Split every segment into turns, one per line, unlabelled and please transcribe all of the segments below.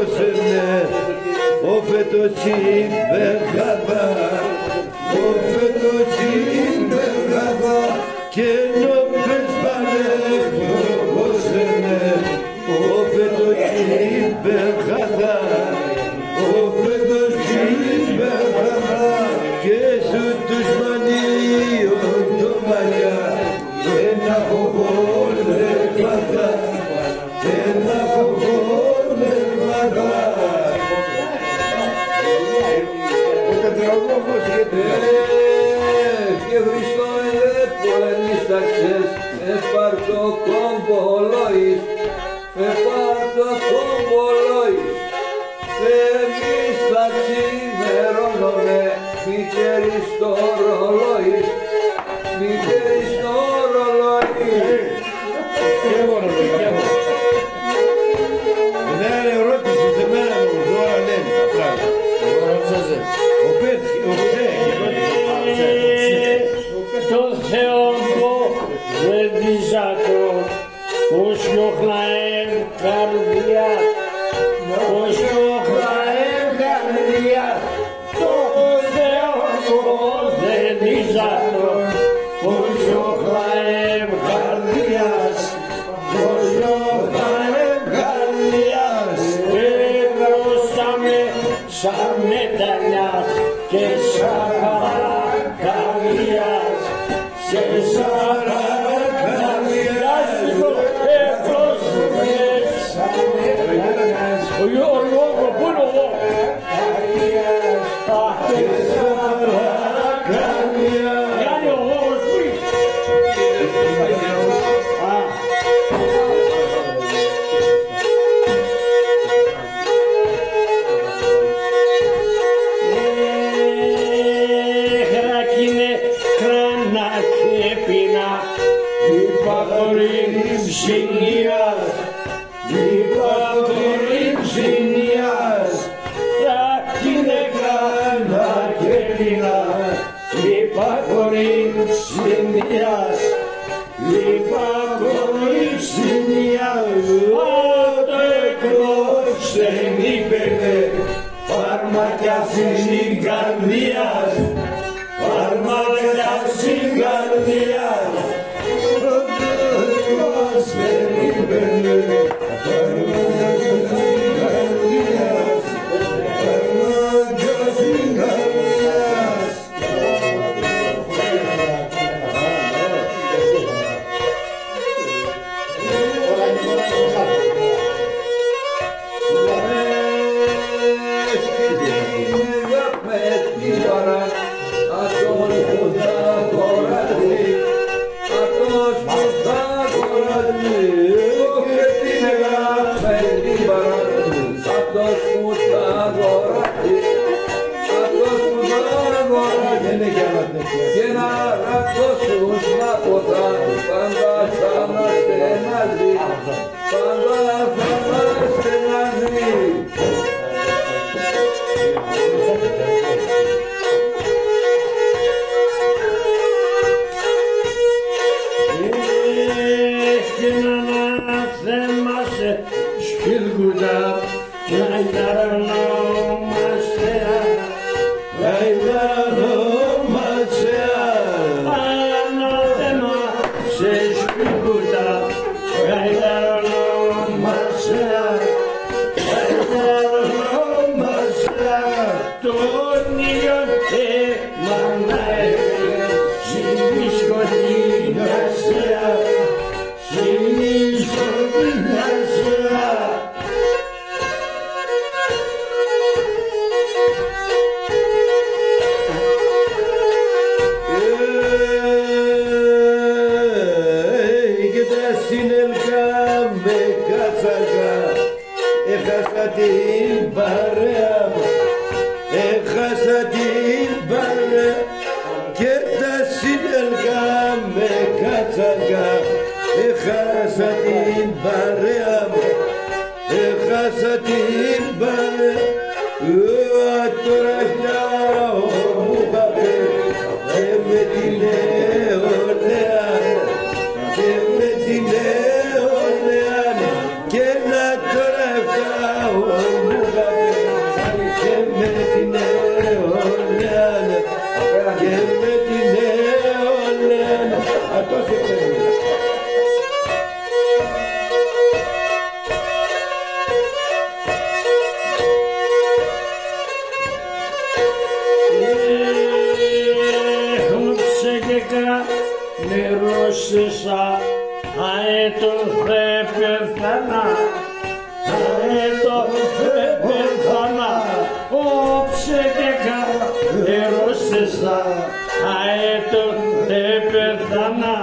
φοβόσαι ο φέτος είπε γαβά, ο φέτος είπε γαβά και ενώ πες παλεύω φοβόσαι ο φέτος είπε γαβά, ο φέτος είπε γαβά και σου τους μανίων το μαλλιά ένα φοβόσαι γαβά, ένα φοβόσαι γαβά. Και Χριστό πολεμίσταξες, επάρτο κομπολόης, επάρτο κομπολόης. Εμείς θα ξημερώνομαι, μη καίρεις το ρολόης, μη καίρεις το ρολόης. Δεν είναι ερώτηση σε μένα μου, τώρα λένε τα πράγματα. Ο Πέτς, ο
το Θεό μου δεν δίζατο, πως νιώχναεμ καρδιά, πως νιώχναεμ καρδιά, το Θεό μου δεν δίζατο, πως νιώχναεμ καρδιάς, πως νιώχναεμ καρδιάς, έγραψαμε σαν μετανιάς και σαν καρδιάς, και σαν καρδιάς πρόσφυγες σαν μετανιάς. Ο Γιώργο, πού είναι εγώ? Και σαν καρδιάς. Κάνει ο Γιώργος που είναι? Ψηνίας, υπακορή ψηνίας, είναι γράμμα και πεινά, υπακορή ψηνίας, υπακορή ψηνίας, το εκλώξε νύπετε, φάρμακια στην καρδίας, φάρμακια στην καρδίας. Και να ρατώσουν να ποτάν, πάντα θα είμαστε μαζί, πάντα θα είμαστε μαζί. Έχει ένα θέμα σε σκυλκούτα, να ιδαρνόμαστε,
να ιδαρνόμαστε.
Ένα θέμα σε σκυλκούτα, να ιδαρνόμαστε, να ιδαρνόμαστε. Τον ήλιο θέμα να έφερε, συνεισκοτήνασαι, συνεισκοτήνασαι.
Έχασα την παρέα μου, έχασα την παρέα και τα συνεργά με κατσαγκά. Έχασα την παρέα μου, έχασα την παρέα. Τώρα φτάω μου παπέ και με την νεολαία, και με την νεολαία, και να τώρα φτάω μου
αέτο θε πεθάνα, αέτο θε πεθάνα, όψε και καρέρωσεσά, αέτο θε πεθάνα,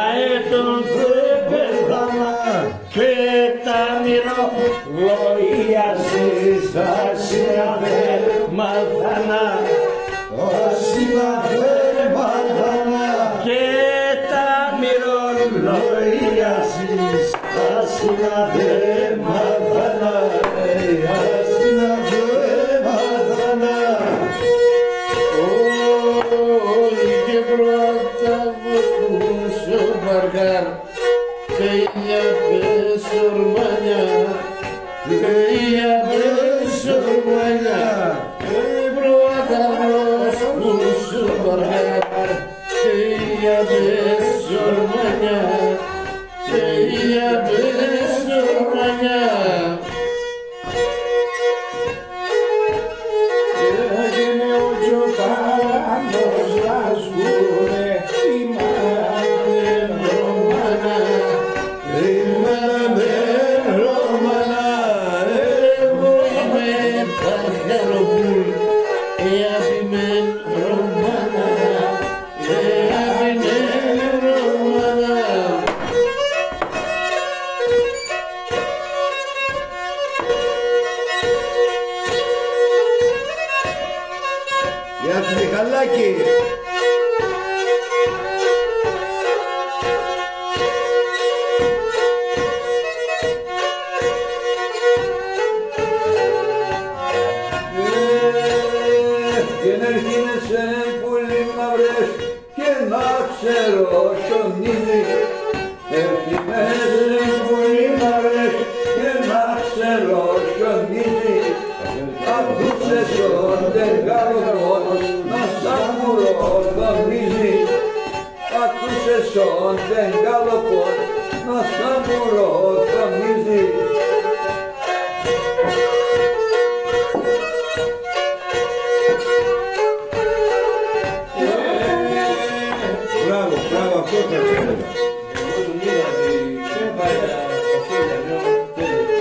αέτο θε πεθάνα, και τα μυρολόγια συστάσια θε μαθάνα,
Όσιμα θε μαθάνα,
και τα μυρολόγια
Όσιμα θε μαθάνα, όσιμα θε μαθάνα.
Όλοι και πρώτα βοσκούσο μπαρκάρ, Πέια πεσορμάνια, πέια πεσορμάνια, πρώτα βοσκούσο μπαρκάρ, Πέια πεσορμάνια, πέια πεσορμάνια.
Έγινε ο Τζοτάνος να σκούνε η μάνα Ρωμάνα, η μάνα Ρωμάνα.
Εγώ είμαι Παχαροπούλ, αγαπημένη Ρωμάνα, αγαπημένη Ρωμάνα.
Γεια σου Μιχαλάκη. Και να γίνεσαι πολύ μαύρες και να ξέρω σιωνίζει. Έρχεσαι πολύ μαύρες και να ξέρω σιωνίζει. Ακούσες τον τεργάλο να σαν μουρό δομίζει. Ακούσες τον τεργάλο να σαν μουρό δομίζει. Μπράβο, μπράβο, αυτό θα έλεγα.
Εγώ τον είδα και πάει οφείλια δυο τέλεια.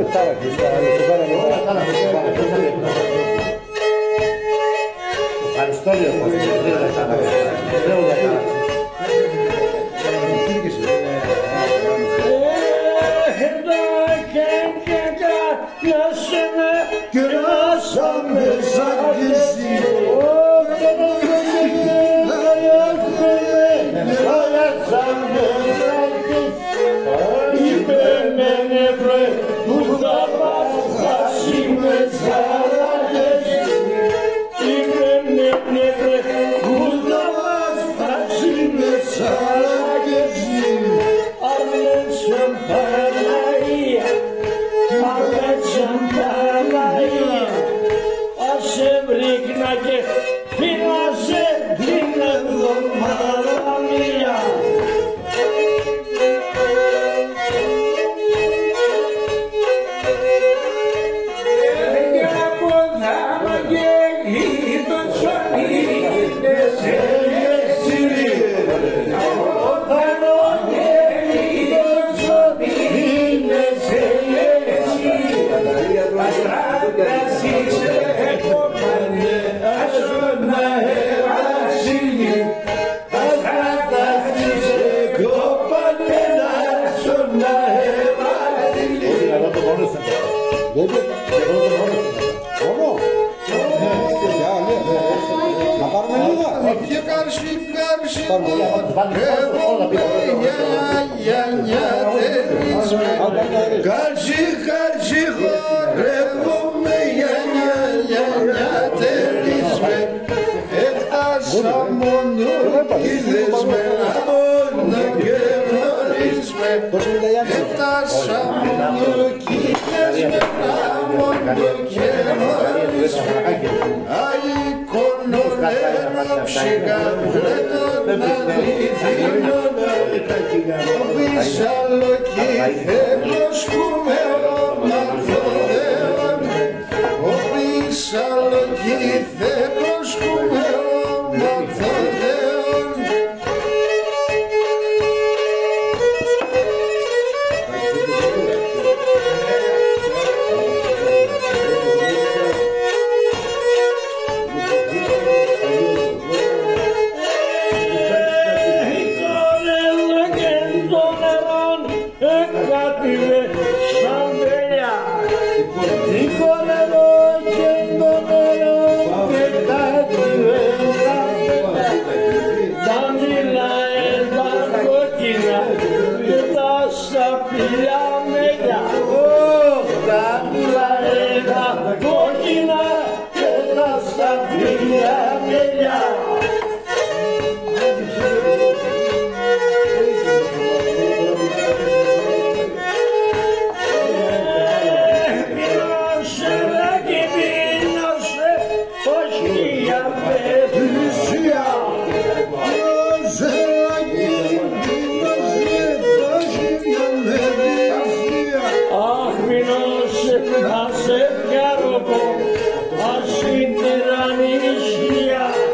Estaba aquí, estaba Así te dan